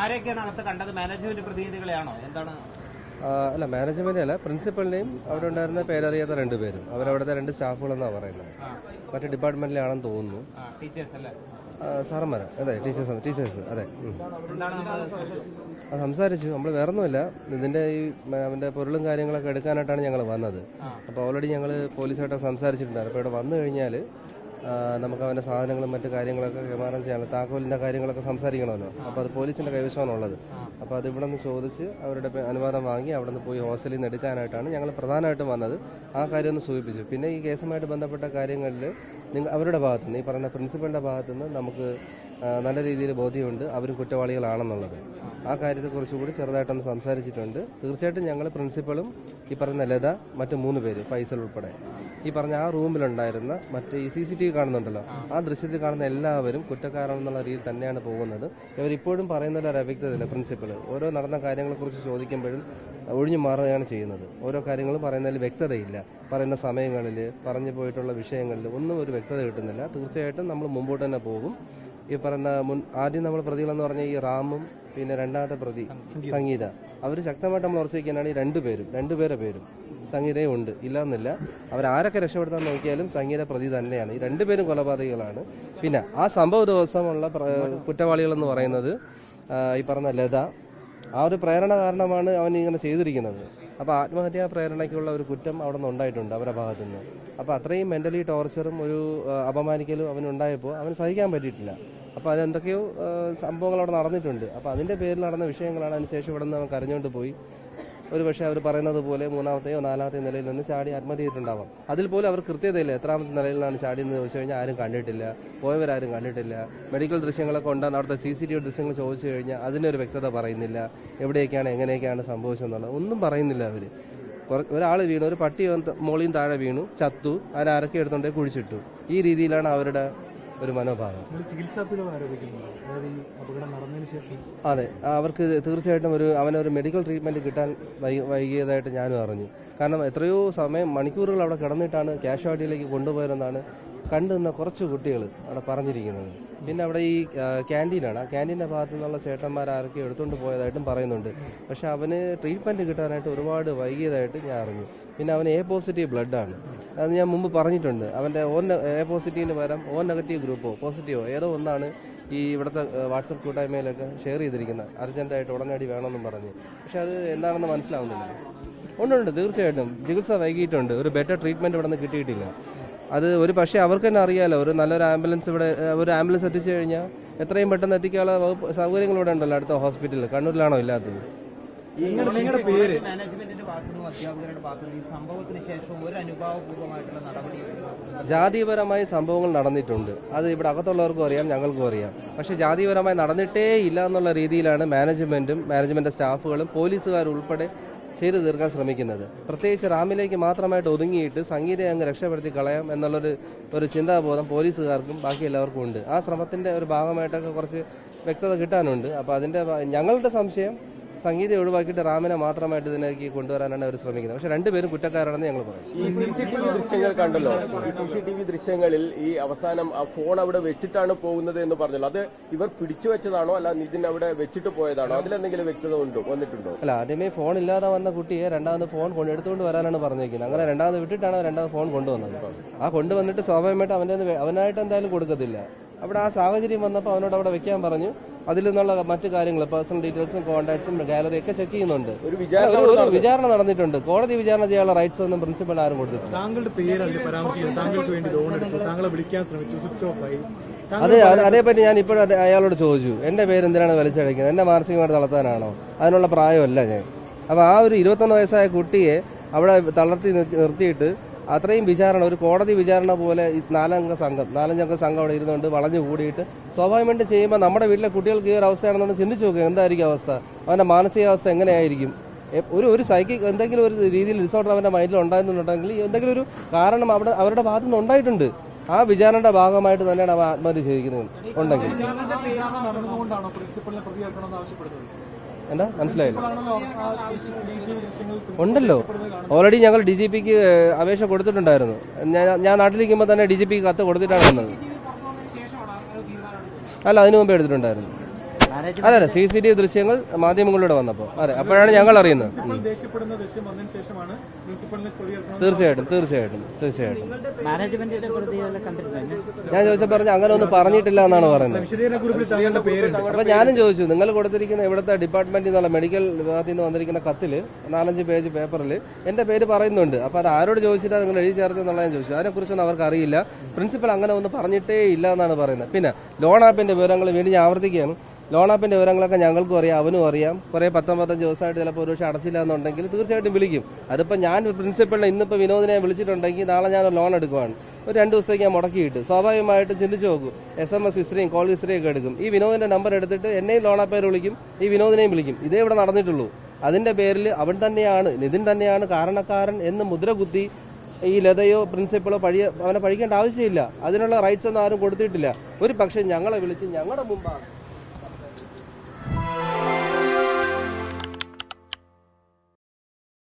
ആരൊക്കെയാണ് അകത്ത് കണ്ടത്? മാനേജ്മെന്റ് പ്രതിനിധികളെയാണോ? എന്താണ്? അല്ല, മാനേജ്മെന്റ് അല്ല, പ്രിൻസിപ്പലിനെയും അവിടെ ഉണ്ടായിരുന്ന പേരറിയാത്ത രണ്ടുപേരും, അവരവിടുത്തെ 2 സ്റ്റാഫുകളെന്നാണ് പറയുന്നത്. മറ്റു ഡിപ്പാർട്ട്മെന്റിലാണെന്ന് തോന്നുന്നു. സാറന്മാരാ? അതെ, ടീച്ചേഴ്സ് അതെ. സംസാരിച്ചു. നമ്മൾ വേറൊന്നുമില്ല, ഇതിന്റെ ഈ അവന്റെ പൊരുളും കാര്യങ്ങളൊക്കെ എടുക്കാനായിട്ടാണ് ഞങ്ങൾ വന്നത്. അപ്പോൾ ഓൾറെഡി ഞങ്ങൾ പോലീസായിട്ട് സംസാരിച്ചിട്ടുണ്ടായിരുന്നു. അപ്പോൾ ഇവിടെ വന്നു കഴിഞ്ഞാൽ നമുക്ക് അവൻ്റെ സാധനങ്ങളും മറ്റു കാര്യങ്ങളൊക്കെ കൈമാറാൻ ചെയ്യാനുള്ള താക്കോലിൻ്റെ കാര്യങ്ങളൊക്കെ സംസാരിക്കണമല്ലോ. അപ്പോൾ അത് പോലീസിൻ്റെ കൈവശമാണുള്ളത്. അപ്പോൾ അത് ഇവിടെ നിന്ന് ചോദിച്ച് അവരുടെ അനുവാദം വാങ്ങി അവിടെ നിന്ന് പോയി ഹോസ്റ്റലിൽ നിന്ന് എടുക്കാനായിട്ടാണ് ഞങ്ങൾ പ്രധാനമായിട്ടും വന്നത്. ആ കാര്യം ഒന്ന് സൂചിപ്പിച്ചു. പിന്നെ ഈ കേസുമായിട്ട് ബന്ധപ്പെട്ട കാര്യങ്ങളിൽ അവരുടെ ഭാഗത്തുനിന്ന്, ഈ പറയുന്ന പ്രിൻസിപ്പലിൻ്റെ ഭാഗത്തുനിന്ന് നമുക്ക് നല്ല രീതിയിൽ ബോധ്യമുണ്ട് അവരും കുറ്റവാളികളാണെന്നുള്ളത്. ആ കാര്യത്തെക്കുറിച്ച് കൂടി ചെറുതായിട്ടൊന്ന് സംസാരിച്ചിട്ടുണ്ട്. തീർച്ചയായിട്ടും ഞങ്ങൾ പ്രിൻസിപ്പളും ഈ പറയുന്ന ലത, മറ്റു 3 പേര്, ഫൈസൽ ഉൾപ്പെടെ, ഈ പറഞ്ഞ ആ റൂമിലുണ്ടായിരുന്ന മറ്റ് ഈ CCTV കാണുന്നുണ്ടല്ലോ, ആ ദൃശ്യത്തിൽ കാണുന്ന എല്ലാവരും കുറ്റക്കാരാണെന്നുള്ള രീതിയിൽ തന്നെയാണ് പോകുന്നത്. ഇവരിപ്പോഴും പറയുന്ന ഒരു അവ്യക്തതയില്ല. പ്രിൻസിപ്പൽ ഓരോ നടന്ന കാര്യങ്ങളെക്കുറിച്ച് ചോദിക്കുമ്പോഴും ഒഴിഞ്ഞു മാറുകയാണ് ചെയ്യുന്നത്. ഓരോ കാര്യങ്ങളും പറയുന്നതിൽ വ്യക്തതയില്ല. പറയുന്ന സമയങ്ങളിൽ, പറഞ്ഞു പോയിട്ടുള്ള വിഷയങ്ങളിൽ ഒന്നും ഒരു വ്യക്തത കിട്ടുന്നില്ല. തീർച്ചയായിട്ടും നമ്മൾ മുമ്പോട്ട് തന്നെ പോകും. ഈ പറയുന്ന ആദ്യം നമ്മൾ പ്രതികളെന്ന് പറഞ്ഞ ഈ റാമും പിന്നെ രണ്ടാമത്തെ പ്രതി സംഗീത, അവർ ശക്തമായിട്ട് നമ്മൾ ഉറച്ചു വയ്ക്കാനാണ് ഈ രണ്ടുപേരെ പേരും. സംഗീതയും ഉണ്ട്, ഇല്ലാന്നില്ല. അവരാരൊക്കെ രക്ഷപ്പെടുത്താൻ നോക്കിയാലും സംഗീത പ്രതി തന്നെയാണ്. ഈ 2 പേരും കൊലപാതകികളാണ്. പിന്നെ ആ സംഭവ ദിവസമുള്ള കുറ്റവാളികളെന്ന് പറയുന്നത് ഈ പറഞ്ഞ ലത, ആ ഒരു പ്രേരണ കാരണമാണ് അവൻ ഇങ്ങനെ ചെയ്തിരിക്കുന്നത്. അപ്പോൾ ആത്മഹത്യാ പ്രേരണയ്ക്കുള്ള ഒരു കുറ്റം അവിടെ നിന്ന് ഉണ്ടായിട്ടുണ്ട് അവരുടെ ഭാഗത്തുനിന്ന്. അപ്പോൾ അത്രയും മെന്റലി ടോർച്ചറും ഒരു അപമാനിക്കലും അവനുണ്ടായപ്പോൾ അവന് സഹിക്കാൻ പറ്റിയിട്ടില്ല. അപ്പോൾ അതെന്തൊക്കെയോ സംഭവങ്ങൾ അവിടെ നടന്നിട്ടുണ്ട്. അപ്പോൾ അതിൻ്റെ പേരിൽ നടന്ന വിഷയങ്ങളാണ്. അതിനുശേഷം ഇവിടെ നിന്ന് അവൻ കരഞ്ഞുകൊണ്ട് പോയി. ഒരു പക്ഷേ അവർ പറയുന്നത് പോലെ 3ാമത്തെയോ 4ാമത്തെയോ നിലയിൽ നിന്ന് ചാടി ആത്മഹത്യ ചെയ്തിട്ടുണ്ടാവാം. അതിൽ പോലും അവർ കൃത്യതയില്ല. എത്രാമത്തെ നിലയിലാണ് ചാടിയെന്ന് ചോദിച്ചു കഴിഞ്ഞാൽ ആരും കണ്ടിട്ടില്ല, പോയവരാരും കണ്ടിട്ടില്ല. മെഡിക്കൽ ദൃശ്യങ്ങളൊക്കെ ഉണ്ടാകുന്ന അവിടുത്തെ CCTV ദൃശ്യങ്ങൾ ചോദിച്ചു കഴിഞ്ഞാൽ അതിനൊരു വ്യക്തത പറയുന്നില്ല. എവിടെയൊക്കെയാണ് എങ്ങനെയൊക്കെയാണ് സംഭവിച്ചതെന്നുള്ളത് ഒന്നും പറയുന്നില്ല അവർ. ഒരാൾ വീണു, ഒരു പട്ടി മോളിയും താഴെ വീണു, ചത്തു, അതിനാരൊക്കെ എടുത്തുകൊണ്ടേ കുഴിച്ചിട്ടു. ഈ രീതിയിലാണ് അവരുടെ ഒരു മനോഭാവം. അതെ, അവർക്ക് തീർച്ചയായിട്ടും അവനൊരു മെഡിക്കൽ ട്രീറ്റ്മെന്റ് കിട്ടാൻ വൈകിയതായിട്ട് ഞാനും അറിഞ്ഞു. കാരണം എത്രയോ സമയം, മണിക്കൂറുകൾ അവിടെ കിടന്നിട്ടാണ് കാഷ്വാലിറ്റിയിലേക്ക് കൊണ്ടുപോയതെന്നാണ് കണ്ടുനിന്ന കുറച്ച് കുട്ടികൾ അവിടെ പറഞ്ഞിരിക്കുന്നത്. പിന്നെ അവിടെ ഈ ക്യാൻറ്റീനാണ്, ആ ക്യാൻറ്റീൻ്റെ ഭാഗത്തു നിന്നുള്ള ചേട്ടന്മാരാരൊക്കെ എടുത്തുകൊണ്ട് പോയതായിട്ടും പറയുന്നുണ്ട്. പക്ഷെ അവന് ട്രീറ്റ്മെൻറ്റ് കിട്ടാനായിട്ട് ഒരുപാട് വൈകിയതായിട്ട് ഞാൻ അറിഞ്ഞു. പിന്നെ അവന് A+ ബ്ലഡാണ്. അത് ഞാൻ മുമ്പ് പറഞ്ഞിട്ടുണ്ട്. അവൻ്റെ A+ന് പകരം O- ഗ്രൂപ്പോ പോസിറ്റീവോ ഏതോ ഒന്നാണ് ഈ ഇവിടുത്തെ വാട്സപ്പ് കൂട്ടായ്മയിലൊക്കെ ഷെയർ ചെയ്തിരിക്കുന്നത്. അർജൻറ്റായിട്ട് ഉടനടി വേണമെന്നും പറഞ്ഞ്. പക്ഷെ അത് എന്താണെന്ന് മനസ്സിലാവുന്നില്ല. ഉണ്ട്, തീർച്ചയായിട്ടും ചികിത്സ വൈകിയിട്ടുണ്ട്. ഒരു ബെറ്റർ ട്രീറ്റ്മെൻറ്റ് ഇവിടെ നിന്ന് കിട്ടിയിട്ടില്ല. അത് ഒരു പക്ഷേ അവർക്ക് തന്നെ അറിയാലോ, ഒരു നല്ലൊരു ആംബുലൻസ് എത്തിച്ചു കഴിഞ്ഞാൽ എത്രയും പെട്ടെന്ന് എത്തിക്കാനുള്ള സൗകര്യങ്ങൾ ഇവിടെ ഉണ്ടല്ലോ അടുത്ത ഹോസ്പിറ്റലിൽ. കണ്ണൂരിലാണോ ഇല്ലാത്തത്? ജാതിപരമായി സംഭവങ്ങൾ നടന്നിട്ടുണ്ട്. അത് ഇവിടെ അകത്തുള്ളവർക്കും അറിയാം, ഞങ്ങൾക്കും അറിയാം. പക്ഷെ ജാതിപരമായി നടന്നിട്ടേ ഇല്ല എന്നുള്ള രീതിയിലാണ് മാനേജ്മെന്റ് സ്റ്റാഫുകളും പോലീസുകാരുൾപ്പെടെ ചെയ്തു തീർക്കാൻ ശ്രമിക്കുന്നത്. പ്രത്യേകിച്ച് റാമിലേക്ക് മാത്രമായിട്ട് ഒതുങ്ങിയിട്ട് സംഗീതയെ അങ്ങ് രക്ഷപ്പെടുത്തി കളയാം എന്നുള്ളൊരു ചിന്താബോധം പോലീസുകാർക്കും ബാക്കി എല്ലാവർക്കും ഉണ്ട്. ആ ശ്രമത്തിന്റെ ഒരു ഭാഗമായിട്ടൊക്കെ കുറച്ച് വ്യക്തത കിട്ടാനുണ്ട്. അപ്പോൾ അതിന്റെ ഞങ്ങളുടെ സംശയം സംഗീതം ഒഴിവാക്കിയിട്ട് റാമിനെ മാത്രമായിട്ട് ഇതിലേക്ക് കൊണ്ടുവരാനാണ് അവർ ശ്രമിക്കുന്നത്. പക്ഷെ 2 പേരും കുറ്റക്കാരാണെന്ന് ഞങ്ങൾ പറയും. ഈ CCTV ദൃശ്യങ്ങൾ കണ്ടല്ലോ, ഈ CCTV ദൃശ്യങ്ങളിൽ ഈ അവസാനം ആ ഫോൺ അവിടെ വെച്ചിട്ടാണ് പോകുന്നത് എന്ന് പറഞ്ഞല്ലോ, അത് ഇവർ പിടിച്ചു വെച്ചതാണോ അല്ല നിതിൻ അവിടെ വെച്ചിട്ട് പോയതാണോ? അതിലെന്തെങ്കിലും വ്യക്തത വന്നിട്ടുണ്ടോ? അല്ല, ആദ്യമേ ഫോൺ ഇല്ലാതെ വന്ന കുട്ടിയെ രണ്ടാമത് ഫോൺ എടുത്തുകൊണ്ട് വരാനാണ് പറഞ്ഞേക്കുന്നത്. അങ്ങനെ രണ്ടാമത് വിട്ടിട്ടാണ് രണ്ടാമത് ഫോൺ കൊണ്ടുവന്നത്. ആ കൊണ്ടുവന്നിട്ട് സ്വാഭാവികമായിട്ട് അവനായിട്ട് എന്തായാലും കൊടുക്കത്തില്ല. അവിടെ ആ സാഹചര്യം വന്നപ്പോൾ അവനോട് അവിടെ വെക്കാൻ പറഞ്ഞു. അതിൽ നിന്നുള്ള മറ്റു കാര്യങ്ങൾ, പേഴ്സണൽ ഡീറ്റെയിൽസും കോൺടാക്ട്സും ഗാലറി ഒക്കെ ചെക്ക് ചെയ്യുന്നുണ്ട്. ഒരു വിചാരണ നടന്നിട്ടുണ്ട്. കോടതി വിചാരണ ചെയ്യാനുള്ള റൈറ്റ്സ് ഒന്നും പ്രിൻസിപ്പൽ ആരും കൊടുത്തിട്ടില്ല. അതേപറ്റി ഞാൻ ഇപ്പോഴും അയാളോട് ചോദിച്ചു, എന്റെ പേര് എന്തിനാണ് വലിച്ചഴക്കുന്നത്, എന്നെ മാനസികമായിട്ട് തളർത്താനാണോ? അതിനുള്ള പ്രായമല്ല ഞാൻ. അപ്പൊ ആ ഒരു 21 വയസ്സായ കുട്ടിയെ അവിടെ തളർത്തി നിർത്തിയിട്ട് അത്രയും വിചാരണ, ഒരു കോടതി വിചാരണ പോലെ 4-അംഗ സംഘം അവിടെ ഇരുന്നുകൊണ്ട് വളഞ്ഞു കൂടിയിട്ട് സ്വാഭാവികമായിട്ട് ചെയ്യുമ്പോൾ നമ്മുടെ വീട്ടിലെ കുട്ടികൾക്ക് ഈ ഒരു അവസ്ഥയാണെന്നൊന്ന് ചിന്തിച്ചു നോക്കുക. എന്തായിരിക്കും അവസ്ഥ? അവന്റെ മാനസികാവസ്ഥ എങ്ങനെയായിരിക്കും? ഒരു സൈക്കിക് എന്തെങ്കിലും ഒരു രീതിയിൽ ഡിസോർഡർ അവന്റെ മൈൻഡിൽ ഉണ്ടായിരുന്നുണ്ടെങ്കിൽ എന്തെങ്കിലും ഒരു കാരണം അവരുടെ ഭാഗത്തുനിന്ന് ഉണ്ടായിട്ടുണ്ട്. ആ വിചാരണയുടെ ഭാഗമായിട്ട് തന്നെയാണ് അവ ആത്മഹത്യ ചെയ്തിരിക്കുന്നത് ഉണ്ടെങ്കിൽ. എന്താ മനസ്സിലായില്ല? ഉണ്ടല്ലോ, ഓൾറെഡി ഞങ്ങൾ DGPക്ക് അപേക്ഷ കൊടുത്തിട്ടുണ്ടായിരുന്നു. ഞാൻ നാട്ടിലിരിക്കുമ്പോൾ തന്നെ DGPക്ക് കത്ത് കൊടുത്തിട്ടാണ് വന്നത്. അല്ല, അതിനു മുമ്പേ എടുത്തിട്ടുണ്ടായിരുന്നു. അതെ CCTV ദൃശ്യങ്ങൾ മാധ്യമങ്ങളിലൂടെ വന്നപ്പോൾ അതെ അപ്പോഴാണ് ഞങ്ങൾ അറിയുന്നത്. ദേഷ്യപ്പെടുന്ന ദൃശ്യം വന്നതിന് ശേഷമാണ് പ്രിൻസിപ്പലിനെ തീർച്ചയായിട്ടും മാനേജ്മെന്റിന്റെ പ്രതികളെ കണ്ടിരുന്നു. ഞാൻ ചോദിച്ചപ്പോൾ പറഞ്ഞു അങ്ങനെ ഒന്നും പറഞ്ഞിട്ടില്ല എന്നാണ് പറയുന്നത്. അപ്പൊ ഞാനും ചോദിച്ചു നിങ്ങൾ കൊടുത്തിരിക്കുന്ന ഇവിടുത്തെ ഡിപ്പാർട്ട്മെന്റിൽ നിന്നുള്ള മെഡിക്കൽ വിഭാഗത്തിൽ നിന്ന് വന്നിരിക്കുന്ന കത്തില് 4-5 പേജ് പേപ്പറിൽ എന്റെ പേര് പറയുന്നുണ്ട്. അപ്പൊ അത് ആരോട് ചോദിച്ചിട്ടാണ് നിങ്ങൾ എഴുതി ചേർത്ത് ഞാൻ ചോദിച്ചു. അതിനെക്കുറിച്ചൊന്നും അവർക്ക് അറിയില്ല. പ്രിൻസിപ്പൽ അങ്ങനെ ഒന്നും പറഞ്ഞിട്ടേ ഇല്ല എന്നാണ് പറയുന്നത്. പിന്നെ ലോൺ ആപ്പിന്റെ വിവരങ്ങൾ വീണ്ടും ഞാൻ ആവർത്തിക്കുകയാണ്. ലോൺ ആപ്പിന്റെ വിവരങ്ങളൊക്കെ ഞങ്ങൾക്കും അറിയാം, അവനും അറിയാം. കുറെ 10-15 ദിവസമായിട്ട് ചിലപ്പോൾ ഒരു പക്ഷേ അടച്ചില്ല എന്നുണ്ടെങ്കിൽ തീർച്ചയായിട്ടും വിളിക്കും. അതിപ്പോൾ ഞാൻ പ്രിൻസിപ്പളിനെ ഇന്നിപ്പോൾ വിനോദിനെ വിളിച്ചിട്ടുണ്ടെങ്കിൽ നാളെ ഞാൻ ലോൺ എടുക്കുവാണ്, ഒരു 2 ദിവസത്തേക്ക് ഞാൻ മുടക്കിയിട്ട് സ്വാഭാവികമായിട്ടും ചിന്തിച്ചു നോക്കും. SMS ഹിസ്റ്ററിയും കോൾ ഹിസ്റ്ററിയും ഒക്കെ എടുക്കും. ഈ വിനോദിന്റെ നമ്പർ എടുത്തിട്ട് എന്നെയും ലോൺ ആപ്പേര് വിളിക്കും, ഈ വിനോദിനെയും വിളിക്കും. ഇതേ ഇവിടെ നടന്നിട്ടുള്ളൂ. അതിന്റെ പേരിൽ അവൻ തന്നെയാണ്, നിതിൻ തന്നെയാണ് കാരണക്കാരൻ എന്ന് മുദ്ര കുത്തി ഈ ലതയോ പ്രിൻസിപ്പളോ അവനെ പഴിക്കേണ്ട ആവശ്യമില്ല. അതിനുള്ള റൈറ്റ്സ് ഒന്നും ആരും കൊടുത്തിട്ടില്ല. ഒരു പക്ഷേ ഞങ്ങളെ വിളിച്ച് ഞങ്ങളുടെ മുമ്പാണ്